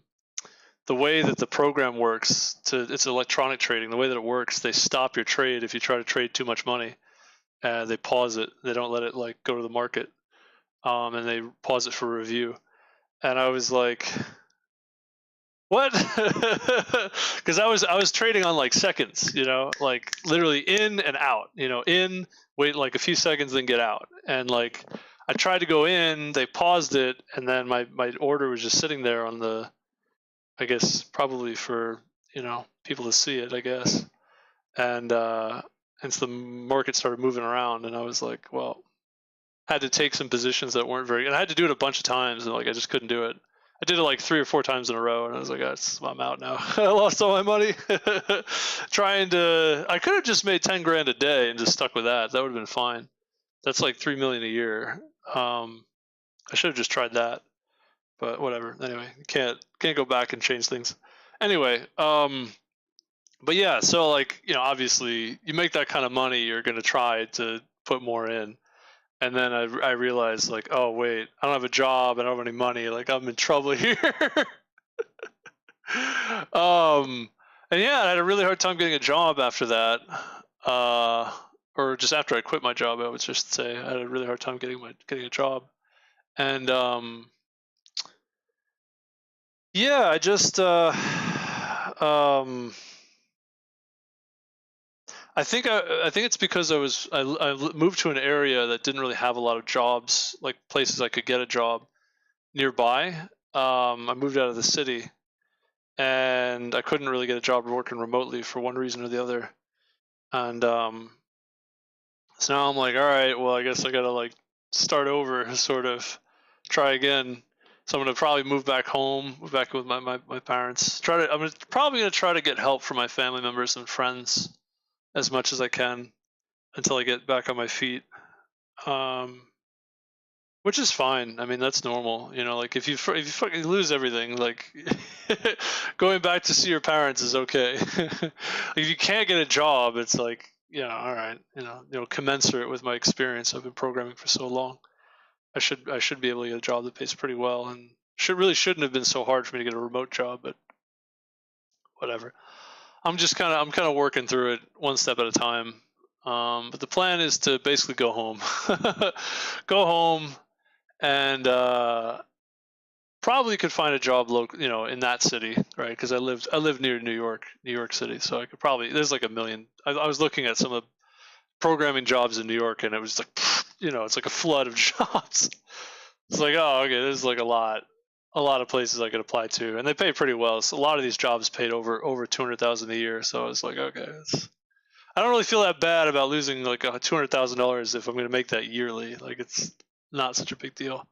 way that the program works. It's electronic trading. The way that it works, they stop your trade if you try to trade too much money. They pause it. They don't let it like go to the market, and they pause it for review. And I was like, what? Because I was trading on like seconds, like literally in and out. In, wait like a few seconds, then get out. And like I tried to go in, they paused it, and then my order was just sitting there on the, I guess probably for people to see it, I guess. And so the market started moving around, and I was like, well, had to take some positions that weren't very, and I had to do it a bunch of times, and like I just couldn't do it. I did it like 3 or 4 times in a row, and I was like, I'm out now. I lost all my money. I could have just made 10 grand a day and just stuck with that. That would have been fine. That's like 3 million a year. I should have just tried that, but whatever. Anyway, can't go back and change things. Anyway, but yeah, so like, obviously you make that kind of money, you're going to try to put more in. And then I realized like, oh wait, I don't have a job, I don't have any money, like I'm in trouble here. And yeah, I had a really hard time getting a job after that. Or just after I quit my job, I would just say I had a really hard time getting a job. And yeah, I just I think it's because I moved to an area that didn't really have a lot of jobs, like places I could get a job nearby. I moved out of the city, and I couldn't really get a job working remotely for one reason or the other. And so now I'm like, all right, well, I guess I gotta like start over, sort of try again. So I'm gonna probably move back home, move back with my parents. I'm probably gonna try to get help from my family members and friends as much as I can until I get back on my feet, which is fine. I mean, that's normal. Like if you fucking lose everything, like going back to see your parents is okay. Like, if you can't get a job, it's like, all right, commensurate with my experience. I've been programming for so long. I should be able to get a job that pays pretty well, and shouldn't have been so hard for me to get a remote job, but whatever. I'm kind of working through it one step at a time. But the plan is to basically go home, and probably could find a job in that city, right? Because I live near New York City, so I could probably, there's like a million. I was looking at some of the programming jobs in New York, and it was like it's like a flood of jobs. It's like, oh, okay, there's like a lot of places I could apply to, and they pay pretty well. So a lot of these jobs paid over $200,000 a year. So it's like, okay, I don't really feel that bad about losing like $200,000 if I'm going to make that yearly. Like, it's not such a big deal.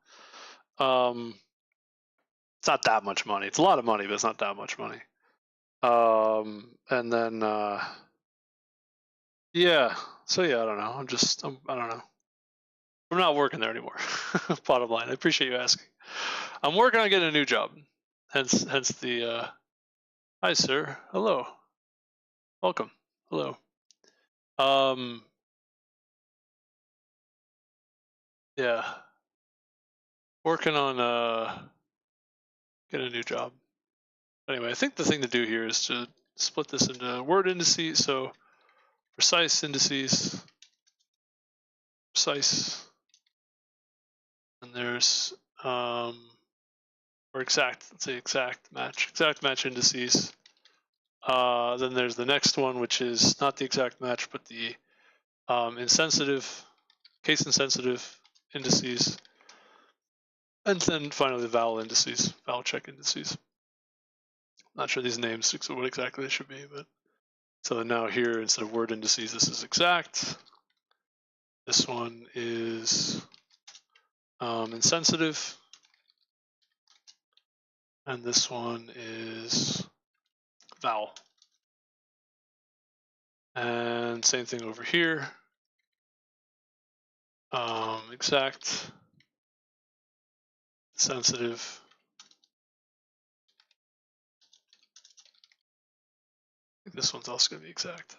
It's not that much money. It's a lot of money, but it's not that much money. And then yeah. So yeah, I don't know. I don't know. I'm not working there anymore. Bottom line. I appreciate you asking. I'm working on getting a new job. Hence the hi sir. Hello. Welcome. Hello. Yeah. Working on getting a new job. Anyway, I think the thing to do here is to split this into word indices. So precise indices, precise, and there's or exact. Let's say exact match indices. Then there's the next one, which is not the exact match, but the insensitive, case insensitive indices, and then finally the vowel indices, vowel check indices. Not sure these names what exactly they should be, but so now here instead of word indices, this is exact. This one is insensitive, and this one is vowel. And same thing over here. Exact, sensitive, I think this one's also going to be exact.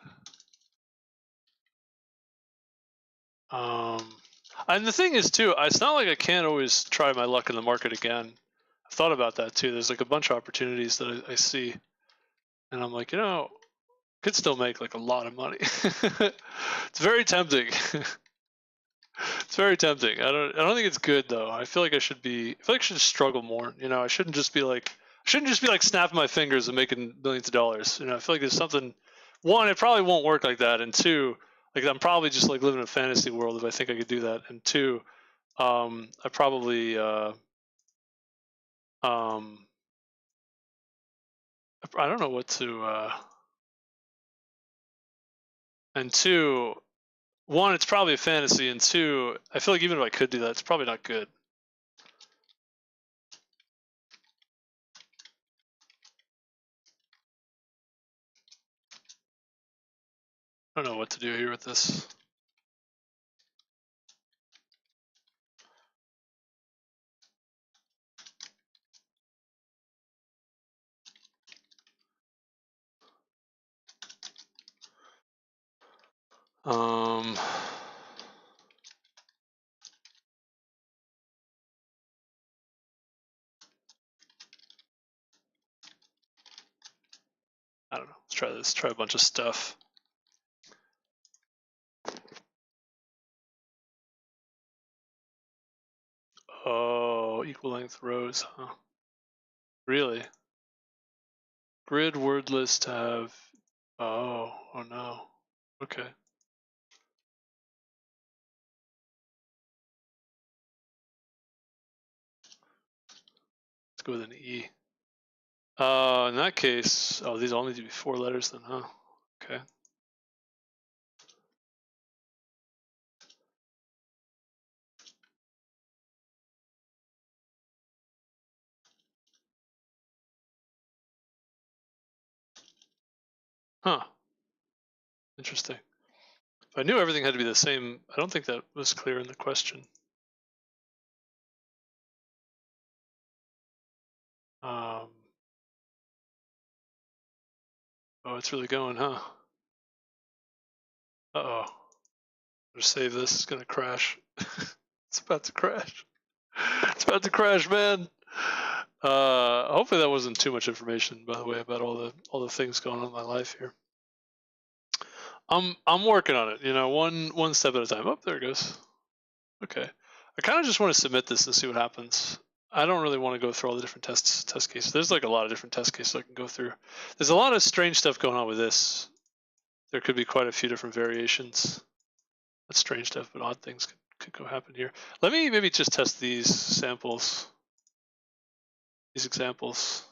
And the thing is too, it's not like I can't always try my luck in the market again. I've thought about that too. There's like a bunch of opportunities that I see, and I'm like, could still make like a lot of money. It's very tempting. It's very tempting. I don't think it's good though. I feel like I should struggle more. I shouldn't just be like snapping my fingers and making millions of dollars. I feel like there's something. One, it probably won't work like that, and two, like I'm probably just like living in a fantasy world if I think I could do that. And two, I probably I don't know what to. And two, one, it's probably a fantasy, and two, I feel like even if I could do that, it's probably not good. I don't know what to do here with this. I don't know. Let's try this. Try a bunch of stuff. Oh, equal length rows, huh? Really? Grid word list have. Oh no. Okay. Let's go with an E. In that case, these all need to be 4 letters then, huh? Okay. Huh. Interesting. If I knew everything had to be the same, I don't think that was clear in the question. Oh, it's really going, huh? Uh-oh. Better save this. It's gonna crash. It's about to crash. It's about to crash, man. Hopefully that wasn't too much information, by the way, about all the things going on in my life here. I'm working on it, one step at a time. Oh, there it goes. Okay. I kind of just want to submit this and see what happens. I don't really want to go through all the different test cases. There's like a lot of different test cases I can go through. There's a lot of strange stuff going on with this. There could be quite a few different variations. That's strange stuff, but odd things could go happen here. Let me maybe just test these samples, these examples.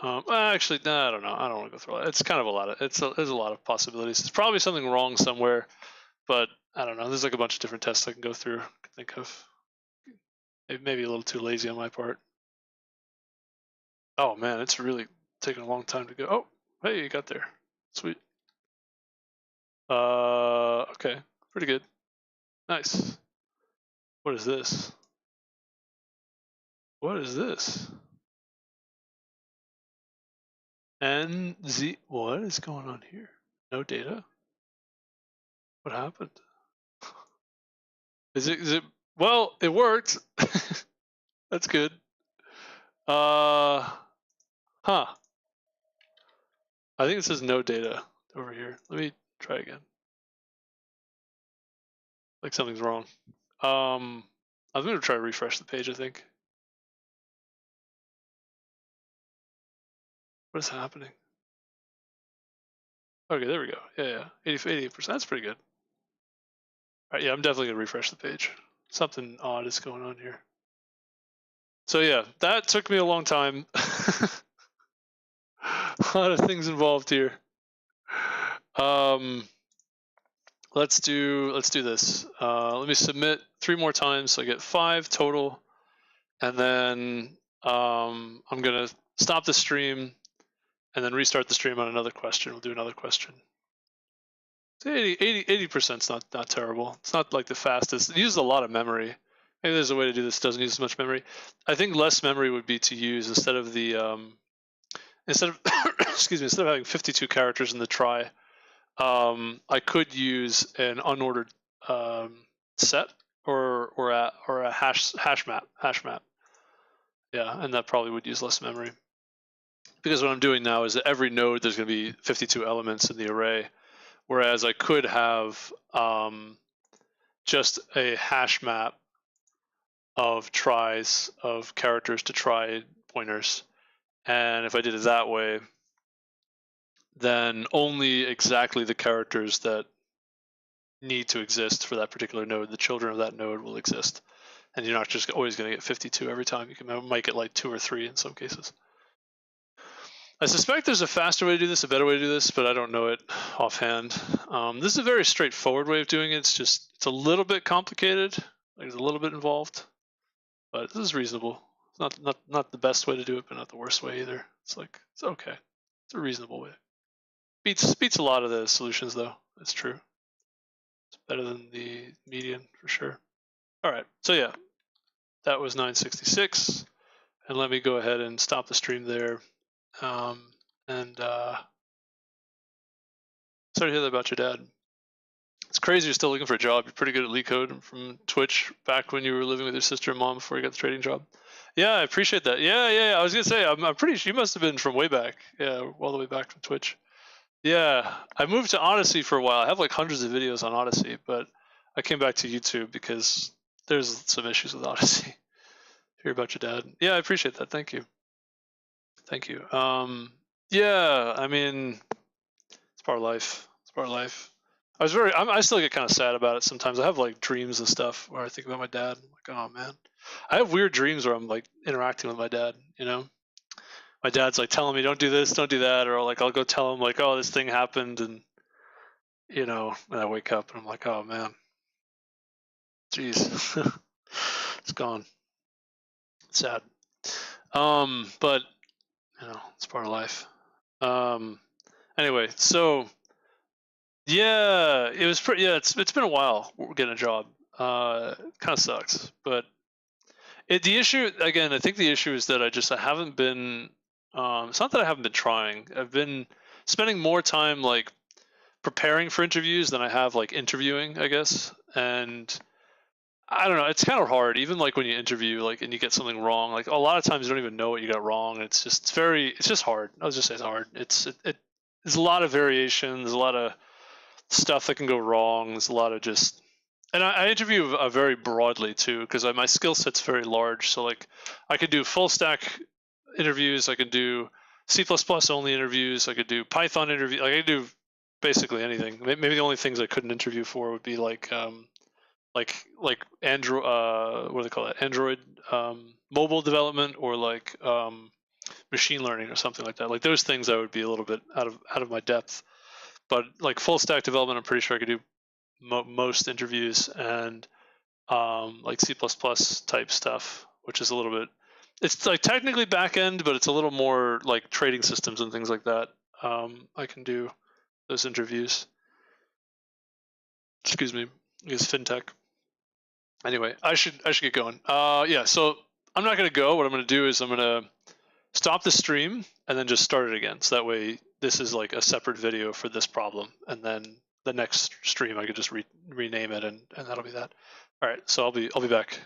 Actually, no, I don't know. I don't want to go through it. It's kind of a lot of there's a lot of possibilities. There's probably something wrong somewhere, but I don't know. There's like a bunch of different tests I can go through. I can think of. Maybe a little too lazy on my part. Oh man, it's really taking a long time to go. Oh, hey, you got there. Sweet. Okay, pretty good. Nice. What is this? What is this? NZ. What is going on here? No data. What happened? Is it? Well, it worked. That's good. Huh. I think it says no data over here. Let me try again. Like something's wrong. I'm gonna try to refresh the page, I think. What is happening? Okay, there we go. Yeah. 88%. That's pretty good. All right, yeah, I'm definitely gonna refresh the page. Something odd is going on here. So yeah, that took me a long time. A lot of things involved here. Let's do this. Let me submit 3 more times, so I get 5 total, and then I'm gonna stop the stream and then restart the stream on another question. We'll do another question. 80% is not terrible. It's not like the fastest. It uses a lot of memory. Maybe there's a way to do this that doesn't use as much memory. I think less memory would be to use instead of the instead of excuse me, instead of having 52 characters in the try. I could use an unordered set or a hash map. Yeah, and that probably would use less memory. Because what I'm doing now is that every node there's going to be 52 elements in the array, whereas I could have just a hash map of tries of characters to try pointers, and if I did it that way, then only exactly the characters that need to exist for that particular node, the children of that node, will exist. And you're not just always going to get 52 every time. You might get like 2 or 3 in some cases. I suspect there's a faster way to do this, a better way to do this, but I don't know it offhand. This is a very straightforward way of doing it. It's a little bit complicated. Like it's a little bit involved, but this is reasonable. It's not the best way to do it, but not the worst way either. It's okay. It's a reasonable way. Beats a lot of the solutions though. That's true. It's better than the median for sure. All right, so yeah, that was 966, and let me go ahead and stop the stream there. Sorry to hear that about your dad. It's crazy you're still looking for a job. You're pretty good at LeetCode from Twitch back when you were living with your sister and mom before you got the trading job. Yeah, I appreciate that. Yeah. I was gonna say I'm pretty sure you must have been from way back. Yeah, all the way back from Twitch. Yeah, I moved to Odyssey for a while. I have like hundreds of videos on Odyssey, but I came back to YouTube because there's some issues with Odyssey. Hear about your dad. Yeah, I appreciate that. Thank you. Yeah, I mean, it's part of life. It's part of life. I still get kind of sad about it sometimes. I have like dreams and stuff where I think about my dad. I'm like, oh man. I have weird dreams where I'm like interacting with my dad, you know? My dad's like telling me, don't do this, don't do that, or like I'll go tell him like, oh, this thing happened, and you know, and I wake up and I'm like, oh man, jeez, it's gone. It's sad. But you know, it's part of life. Anyway, so yeah, it was pretty. Yeah, it's been a while getting a job. Kind of sucks, but the issue again. I think the issue is that I haven't been. It's not that I haven't been trying. I've been spending more time like preparing for interviews than I have like interviewing, I guess. And I don't know. It's kind of hard, even like when you interview, like, and you get something wrong. Like a lot of times you don't even know what you got wrong. It's just hard. I'll just say it's hard. There's a lot of variation. There's a lot of stuff that can go wrong. There's a lot of just, and I interview very broadly too, because my skill set's very large. So like, I could do full stack interviews. I could do C++ only interviews. I could do Python interviews. Like I could do basically anything. Maybe the only things I couldn't interview for would be like like Android, what do they call it? Android mobile development, or like machine learning or something like that. Like those things I would be a little bit out of my depth. But like full stack development, I'm pretty sure I could do most interviews, and like C++ type stuff, which is a little bit, it's like technically back end, but it's a little more like trading systems and things like that. I can do those interviews. Excuse me, is fintech. Anyway, I should get going. Yeah, so I'm not gonna go. What I'm gonna do is I'm gonna stop the stream and then just start it again. So that way, this is like a separate video for this problem, and then the next stream I could just rename it, and that'll be that. All right, so I'll be back.